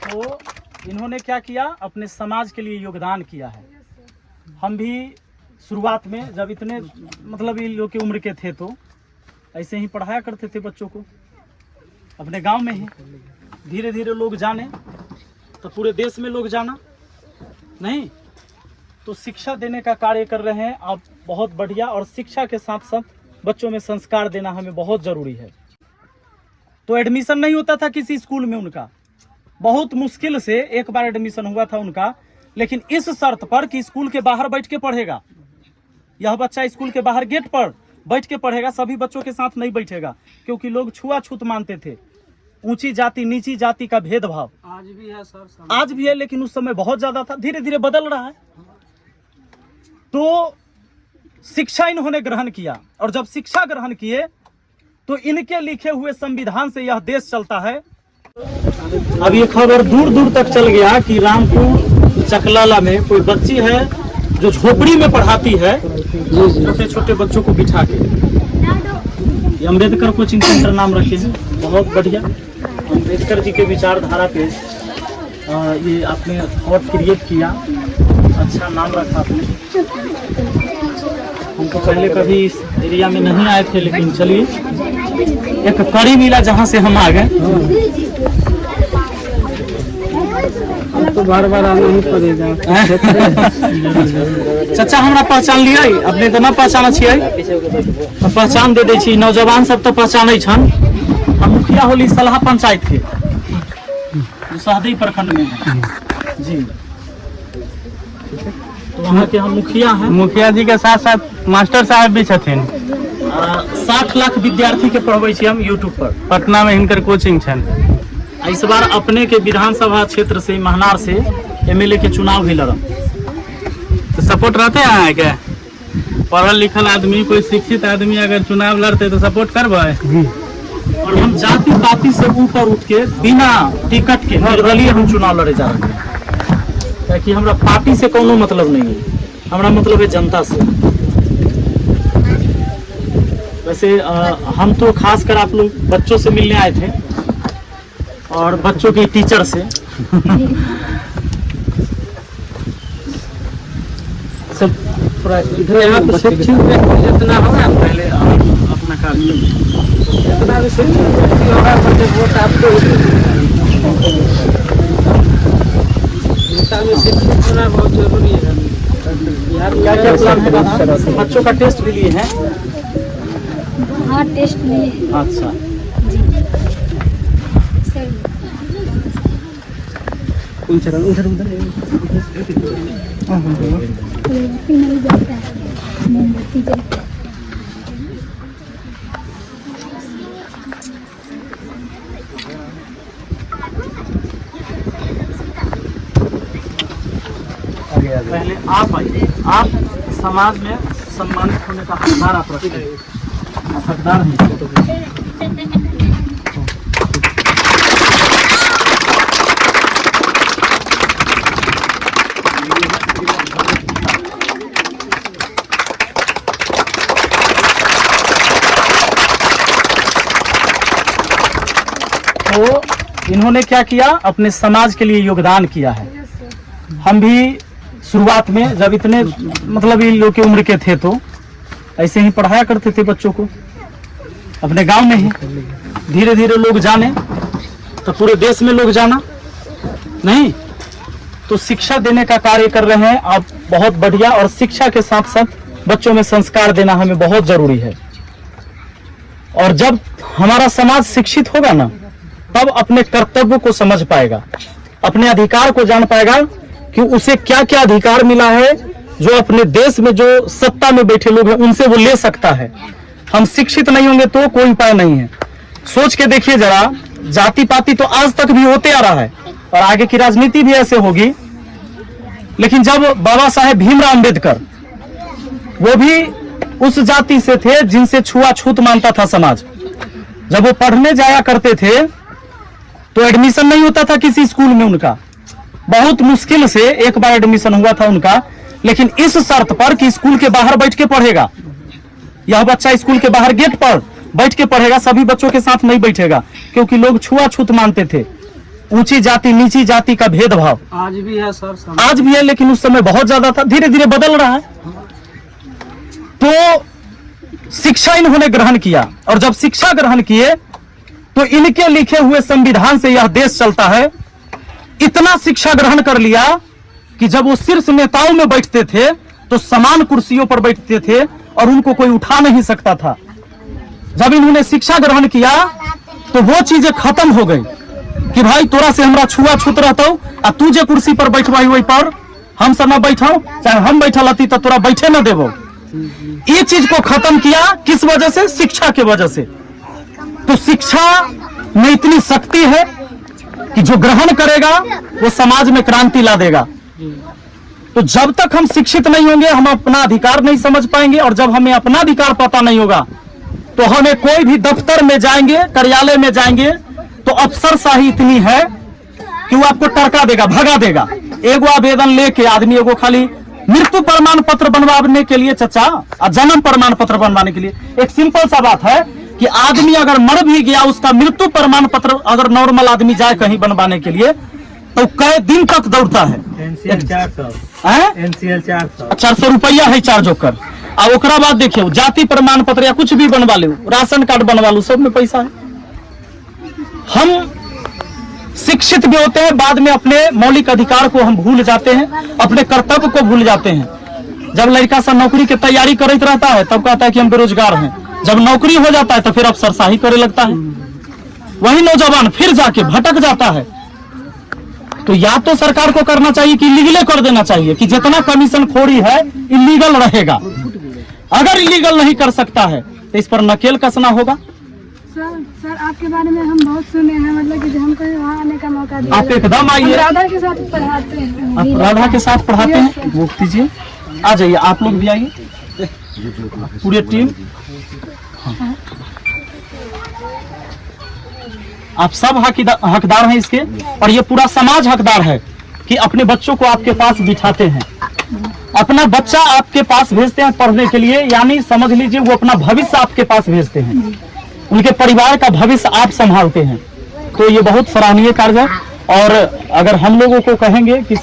तो इन्होंने क्या किया, अपने समाज के लिए योगदान किया है। हम भी शुरुआत में जब इतने मतलब इन लोग की उम्र के थे तो ऐसे ही पढ़ाया करते थे बच्चों को अपने गांव में ही। धीरे धीरे लोग जाने तो पूरे देश में लोग जाना नहीं, तो शिक्षा देने का कार्य कर रहे हैं आप, बहुत बढ़िया। और शिक्षा के साथ साथ बच्चों में संस्कार देना हमें बहुत ज़रूरी है। तो एडमिशन नहीं होता था किसी स्कूल में उनका, बहुत मुश्किल से एक बार एडमिशन हुआ था उनका, लेकिन इस शर्त पर कि स्कूल के बाहर बैठ के पढ़ेगा। यह बच्चा स्कूल के बाहर गेट पर बैठ के पढ़ेगा, सभी बच्चों के साथ नहीं बैठेगा, क्योंकि लोग छुआछूत मानते थे, ऊंची जाति नीची जाति का भेदभाव आज भी है सर, आज भी है, लेकिन उस समय बहुत ज्यादा था। धीरे धीरे बदल रहा है। तो शिक्षा इन्होंने ग्रहण किया, और जब शिक्षा ग्रहण किए तो इनके लिखे हुए संविधान से यह देश चलता है। अब ये खबर दूर दूर तक चल गया कि रामपुर चकलाला में कोई बच्ची है जो झोपड़ी में पढ़ाती है छोटे छोटे बच्चों को बिठा के। ये अम्बेडकर कोचिंग सेंटर नाम रखे हैं, बहुत बढ़िया। अम्बेडकर जी के विचारधारा पे ये आपने थॉट क्रिएट किया, अच्छा नाम रखा आपने। हम तो पहले कभी इस एरिया में नहीं आए थे, लेकिन चलिए एक कड़ी मिला जहाँ से हम आ गए। तो बार बार आना ही पड़ेगा। चाचा हमरा पहचान लिया, अपने तो ना पहचाना छियै, तो पहचान दे दै छी। नौजवान सब तो पहचानै छन। हम मुखिया होली सलाह पंचायत के, जो सहदेई प्रखंड में है जी। तो वहाँ के हम मुखिया हैं। मुखिया जी के साथ साथ मास्टर साहब भी छथिन। 60 लाख विद्यार्थी के पढ़बै छी हम यूट्यूब पर। पटना में हिनकर कोचिंग छन। इस बार अपने के विधानसभा क्षेत्र से महनार से एमएलए के चुनाव भी लड़ा। तो सपोर्ट रहते हैं क्या? पढ़ल लिखल आदमी, कोई शिक्षित आदमी अगर चुनाव लड़ते तो सपोर्ट करबे। और हम जाति पाति से ऊपर उठ के बिना टिकट के निर्दलीय हम चुनाव लड़े जा रहे हैं, कि हमरा पार्टी से कोनो मतलब नहीं है, हमरा मतलब है जनता से। वैसे हम तो खासकर आप लोग बच्चों से मिलने आए थे और बच्चों के टीचर से। सब पूरा इधर यहाँ तो शिक्षित व्यक्ति जितना होगा, पहले अपना कार्य जितना भी शिक्षित व्यक्ति होगा वोट आपको में शिक्षित होना बहुत जरूरी है। क्या क्या प्लान है? बच्चों का टेस्ट भी लिए हैं? हाँ, टेस्ट लिए। अच्छा उधर उधर पहले आप आइए, आप समाज में सम्मानित होने का हकदार आप रखते हैं, हकदार हैं। तो इन्होंने क्या किया, अपने समाज के लिए योगदान किया है। हम भी शुरुआत में जब इतने मतलब इन लोग की उम्र के थे तो ऐसे ही पढ़ाया करते थे बच्चों को अपने गांव में ही। धीरे धीरे लोग जाने तो पूरे देश में लोग जाना नहीं, तो शिक्षा देने का कार्य कर रहे हैं आप, बहुत बढ़िया। और शिक्षा के साथ साथ बच्चों में संस्कार देना हमें बहुत जरूरी है। और जब हमारा समाज शिक्षित होगा ना, तब अपने कर्तव्य को समझ पाएगा, अपने अधिकार को जान पाएगा कि उसे क्या क्या अधिकार मिला है, जो अपने देश में जो सत्ता में बैठे लोग हैं उनसे वो ले सकता है। हम शिक्षित नहीं होंगे तो कोई उपाय नहीं है। सोच के देखिए जरा, जाति पाति तो आज तक भी होते आ रहा है और आगे की राजनीति भी ऐसे होगी। लेकिन जब बाबा साहेब भीमराव अंबेडकर, वो भी उस जाति से थे जिनसे छुआछूत मानता था समाज, जब वो पढ़ने जाया करते थे तो एडमिशन नहीं होता था किसी स्कूल में उनका, बहुत मुश्किल से एक बार एडमिशन हुआ था उनका, लेकिन इस शर्त पर कि स्कूल के बाहर बैठ के पढ़ेगा। यह बच्चा स्कूल के बाहर गेट पर बैठ के पढ़ेगा, सभी बच्चों के साथ नहीं बैठेगा, क्योंकि लोग छुआछूत मानते थे, ऊंची जाति नीची जाति का भेदभाव आज भी है सर, आज भी है, लेकिन उस समय बहुत ज्यादा था, धीरे धीरे बदल रहा है। तो शिक्षा इन्होंने ग्रहण किया, और जब शिक्षा ग्रहण किए तो इनके लिखे हुए संविधान से यह देश चलता है। इतना शिक्षा ग्रहण कर लिया कि जब वो शीर्ष नेताओं में बैठते थे तो समान कुर्सियों पर बैठते थे और उनको कोई उठा नहीं सकता था। जब इन्होंने शिक्षा ग्रहण किया तो वो चीजें खत्म हो गई कि भाई तोरा से हमरा छुआछूत रहता आ तू जे कुर्सी पर बैठवाई वही पर हम सब न बैठाओ, चाहे हम बैठल हती तो तोरा बैठे न देवो। ये चीज को खत्म किया किस वजह से? शिक्षा के वजह से। तो शिक्षा में इतनी शक्ति है कि जो ग्रहण करेगा वो समाज में क्रांति ला देगा। तो जब तक हम शिक्षित नहीं होंगे हम अपना अधिकार नहीं समझ पाएंगे, और जब हमें अपना अधिकार पता नहीं होगा तो हमें कोई भी दफ्तर में जाएंगे, कार्यालय में जाएंगे तो अफसरशाही इतनी है कि वो आपको टरका देगा, भगा देगा। एगो आवेदन लेके आदमी एगो खाली मृत्यु प्रमाण पत्र बनवाने के लिए चाचा, और जन्म प्रमाण पत्र बनवाने के लिए एक सिंपल सा बात है कि आदमी अगर मर भी गया, उसका मृत्यु प्रमाण पत्र अगर नॉर्मल आदमी जाए कहीं बनवाने के लिए तो कई दिन तक दौड़ता है। NCL 400 400 रुपया है चार्ज होकर। और ओकरा बाद देखियो जाति प्रमाण पत्र या कुछ भी बनवा लो, राशन कार्ड बनवा लो, सब में पैसा है। हम शिक्षित भी होते हैं, बाद में अपने मौलिक अधिकार को हम भूल जाते हैं, अपने कर्तव्य को भूल जाते हैं। जब लड़का सब नौकरी की तैयारी करते रहता है तब कहता है कि हम बेरोजगार हैं, जब नौकरी हो जाता है तो फिर अफसरशाही करे लगता है। वही नौजवान फिर जाके भटक जाता है। तो या तो सरकार को करना चाहिए कि इलीगल कर देना चाहिए कि जितना कमीशन खोरी है इलीगल रहेगा। अगर इलीगल नहीं कर सकता है तो इस पर नकेल कसना होगा। सर आपके बारे में हम बहुत सुने हैं, मतलब कि हमको वहाँ आने का मौका दिया। आप एकदम आइए, राधा के साथ पढ़ाते हैं। आप राधा के साथ पढ़ाते हैं, वो कीजिए, आ जाइए, आप लोग भी आइए, पूरी टीम। हाँ। आप सब हकदार हैं इसके, और ये पूरा समाज हकदार है कि अपने बच्चों को आपके पास बिठाते हैं। अपना बच्चा आपके पास भेजते हैं पढ़ने के लिए, यानी समझ लीजिए वो अपना भविष्य आपके पास भेजते हैं, उनके परिवार का भविष्य आप संभालते हैं। तो ये बहुत सराहनीय कार्य है। और अगर हम लोगों को कहेंगे कि